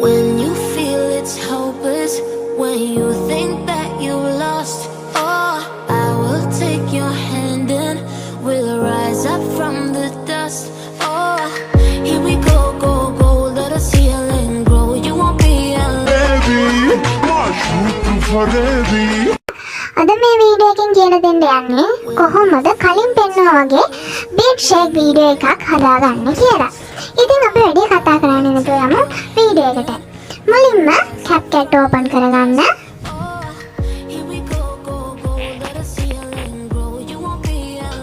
When you feel it's hopeless, when you think that you lost, oh, I will take your hand and we'll rise up from the dust. Oh, here we go, go, go, let us heal and grow. You won't be alone. Baby, අද මේ video එකෙන් කියලා දෙන්න යන්නේ කොහොමද කලින් පෙන්වනා වගේ beat shake video එකක් හදාගන්නේ කියලා. ඉතින් අපි වැඩි කතා කරන්නේ නැතුව යමු වීඩියෝ එකට. මුලින්ම Capcut ඕපන් කරගන්න.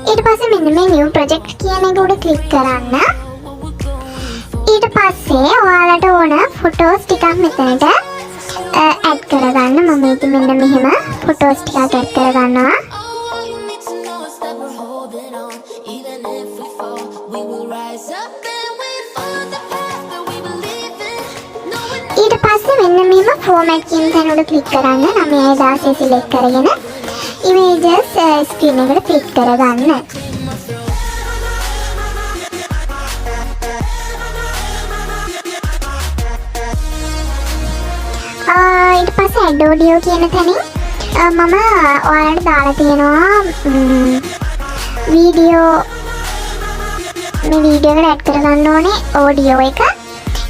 ඊට පස්සේ මෙන්න මේ new project කියන එක උඩ ක්ලික් කරන්න. ඊට පස්සේ ඔයාලට ඕන ෆොටෝස් ටිකක් මෙතනට add කරගන්න. මම ඉතින් මෙන්න මෙහෙම ෆොටෝස් ටිකක් add කරගන්නවා. ඊට පස්සේ මෙන්න මෙහෙම format කියන තැන උඩ ක්ලික් කරන්න. 9016 select කරගෙන images screen එකට click කරගන්න. ඊට පස්සේ add audio කියන තැනින් මම ඔයාලට දාලා තියෙනවා වීඩියෝ එකට add කරගන්න ඕනේ audio එක.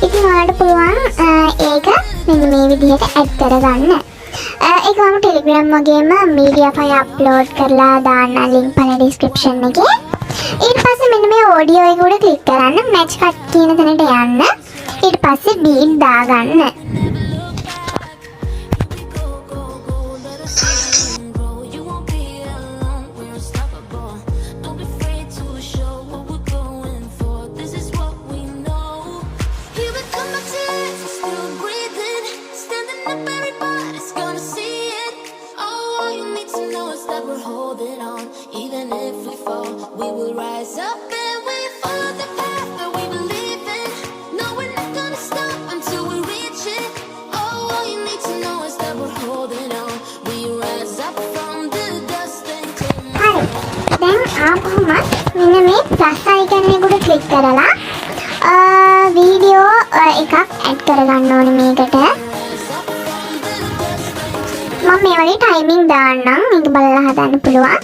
ඉතින් ඔයාලට පුළුවන් ඒක මෙන්න මේ විදිහට add කරගන්න. ඒක මම Telegram වගේම media file upload කරලා දාන්න link පළ description එකේ. ඊට පස්සේ මෙන්න මේ audio එක උඩ click කරන්න match cut කියන තැනට යන්න. ඊට පස්සේ beat දාගන්න. මෙන්න මේ ප්ලස් අයිකන් එක උඩ ක්ලික් කරලා වීඩියෝ එකක් ඇඩ් කරගන්න ඕනේ මේකට. මම මේ වගේ ටයිමින් දාන්නම්. මේක බලලා හදන්න පුළුවන්.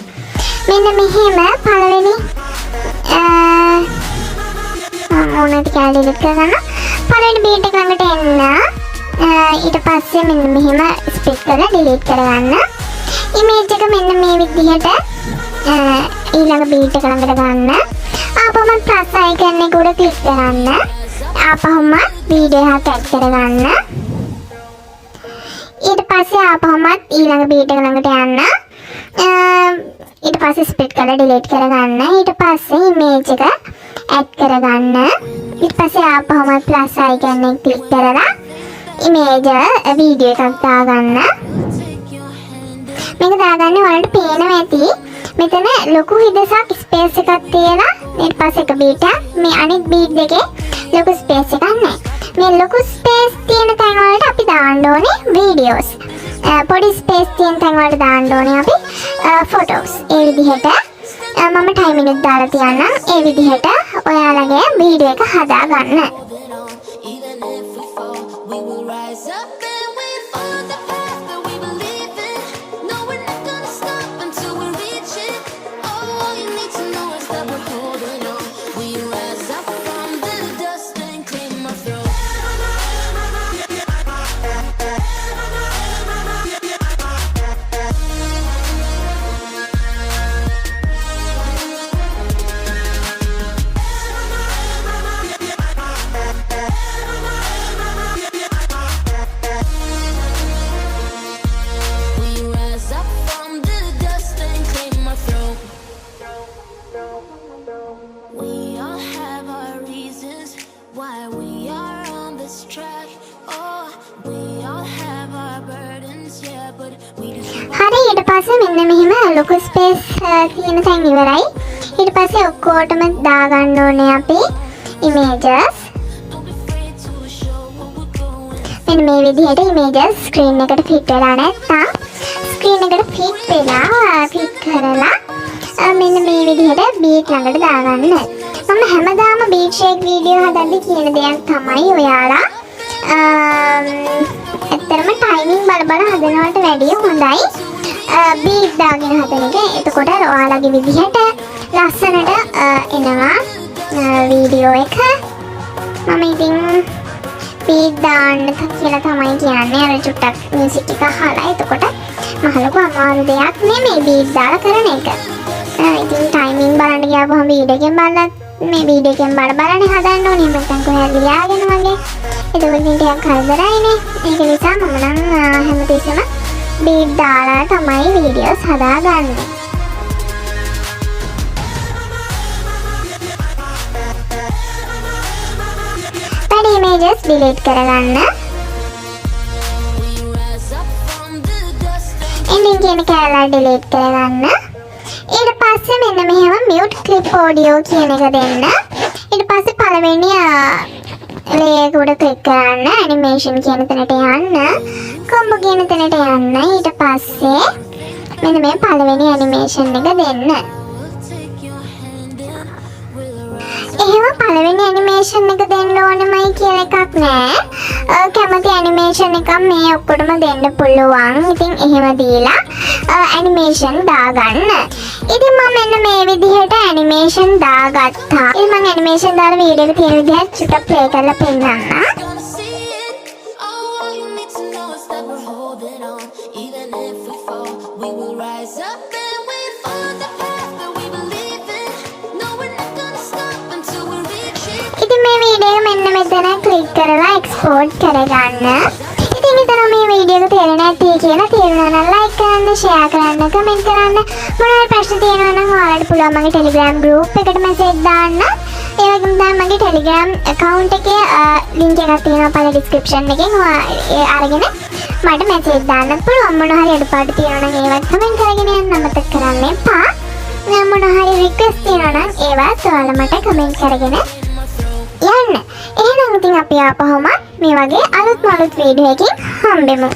මෙන්න මෙහෙම පළවෙනි මොනවද කියලා ඩිලීට් කරගන්න. පළවෙනි බීට් එක ළඟට එන්න. ඊට පස්සේ මෙන්න මෙහෙම ස්ප්ලිට් කරලා ඩිලීට් කරගන්න. ඉමේජ් එක මෙන්න මේ විදිහට ඊළඟ බීට් එක ළඟට ගන්න. ආපහුම ප්ලස් අයිකන් එක උඩ ක්ලික් කරන්න. ආපහුම වීඩියෝ එකක් ඇඩ් කරගන්න. ඊට පස්සේ ආපහුම ඊළඟ බීට් එක ළඟට යන්න. ඊට පස්සේ ස්ප්ලිට් කරලා ඩිලීට් කරගන්න. ඊට පස්සේ ඉමේජ් එක ඇඩ් කරගන්න. ඊට පස්සේ ආපහුම ප්ලස් අයිකන් එක ක්ලික් කරලා ඉමේජ් වීඩියෝ එකක් දාගන්න. මේක දාගන්නේ ඔයාලට පේනවා ඇති. මෙතන ලොකු හිදසක් ස්පේස් එකක් තියලා ඊට පස්සේ එක බීට් එක මේ අනිත් බීට් දෙකේ ලොකු ස්පේස් එකක් නැහැ. මේ ලොකු ස්පේස් තියෙන තැන් වලට අපි දාන්න ඕනේ වීඩියෝස්. පොඩි ස්පේස් තියෙන තැන් වලට දාන්න ඕනේ අපි ෆොටෝස්. ඒ විදිහට මම ටයිම් එකක් දාලා තියන්නම්. ඒ විදිහට ඔයාලගේ වීඩියෝ එක හදා ගන්න. ඊට පස්සේ මෙන්න මෙහෙම ලොකු ස්පේස් තියෙන තැන් ඉවරයි. ඊට පස්සේ ඔක්කොටම දාගන්න ඕනේ අපි images. මෙන්න මේ විදිහට images screen එකට fit වෙලා නැත්නම් screen එකට fit කරලා මෙන්න මේ විදිහට beat ළඟට දාගන්න. මම බීට් ෂේක් වීඩියෝ හදද්දි කියන දෙයක් තමයි ඔයාලා ඇත්තටම ටයිමින් බල හදනවට වැඩිය හොඳයි බීට් දාගෙන හදන එක. එතකොට ඔයාලගේ විදිහට ලස්සනට එනවා වීඩියෝ එක. මම ඉතින් බීට් දාන්න කියලා තමයි කියන්නේ. අර චුට්ටක් මියුසික් එක අහලා එතකොට මහලුක අමාරු දෙයක් නෙමෙයි බීට් දාලා කරන එක. ඉතින් ටයිමින් බලන්න ගියාම වීඩියෝ එකෙන් බලලා මේ වීඩියෝ එකෙන් බලන්නේ හදන්න ඕනේ. නැත්නම් කොහෙද ලියාගෙන වගේ. එතකොට ඉතින් ටිකක් හදරයිනේ. ඒක නිසා මම නම් හැමතිස්සෙම බීට් දාලා තමයි වීඩියෝස් හදාගන්නේ. වැඩි ඉමේජස් ඩිලීට් කරගන්න. එන්ඩින් කියන කැලලා ඩිලීට් කරගන්න. ඊට පස්සේ මෙන්න මෙහෙම මියුට් ක්ලිප් ඔඩියෝ කියන එක දෙන්න. ඊට පස්සේ පළවෙනි ලේයර් උඩ ක්ලික් කරන්න. ඇනිමේෂන් කියන තැනට යන්න. කොම්බෝ කියන තැනට යන්න. ඊට පස්සේ මෙන්න මේ පළවෙනි ඇනිමේෂන් එක දෙන්න. එහෙම පළවෙනි ඇනිමේෂන් එක දෙන්න ඕනෙමයි කියලා එකක් නෑ. කැමති ඇනිමේෂන් එකක් මේ ඔක්කොටම දෙන්න පුළුවන්. ඉතින් එහෙම දීලා ඇනිමේෂන් දාගන්න. ඉතින් මම මෙන්න මේ විදිහට ඇනිමේෂන් දාගත්තා. ඉතින් මම ඇනිමේෂන් දාලා වීඩියෝ එක තියෙන විදිහට චුට්ටක් ප්ලේ කරලා පෙන්නන්න. මෙන්න මෙතන ක්ලික් කරලා එක්ස්පෝර්ට් කරගන්න. ඉතින් මෙතන මේ වීඩියෝ එක තේරෙන්නේ නැති කියලා තේරුණා නම් ලයික් කරන්න, ෂෙයා කරන්න, කමෙන්ට් කරන්න. මොනවා ප්‍රශ්න තියෙනවා නම් ඔයාලට පුළුවන් මගේ Telegram group එකට මැසේජ් දාන්න. ඒ වගේම තමයි මගේ Telegram account එකේ link එකක් තියෙනවා පළ description එකෙන්. ඔයා අරගෙන මට මැසේජ් දාන්න පුළුවන්. මොනවා හරි අඩුපාඩු තියෙනවා නම් ඒවත් කමෙන්ට් කරගෙන යන්න අමතක කරන්න එපා. මොනවා හරි රික්වෙස්ට් තියෙනවා නම් ඒවත් ඔයාලා මට කමෙන්ට් කරගෙන යන්න. එහෙනම් ඉතින් අපි ආපහුම මේ වගේ අලුත් වීඩියෝ එකකින් හම්බෙමු.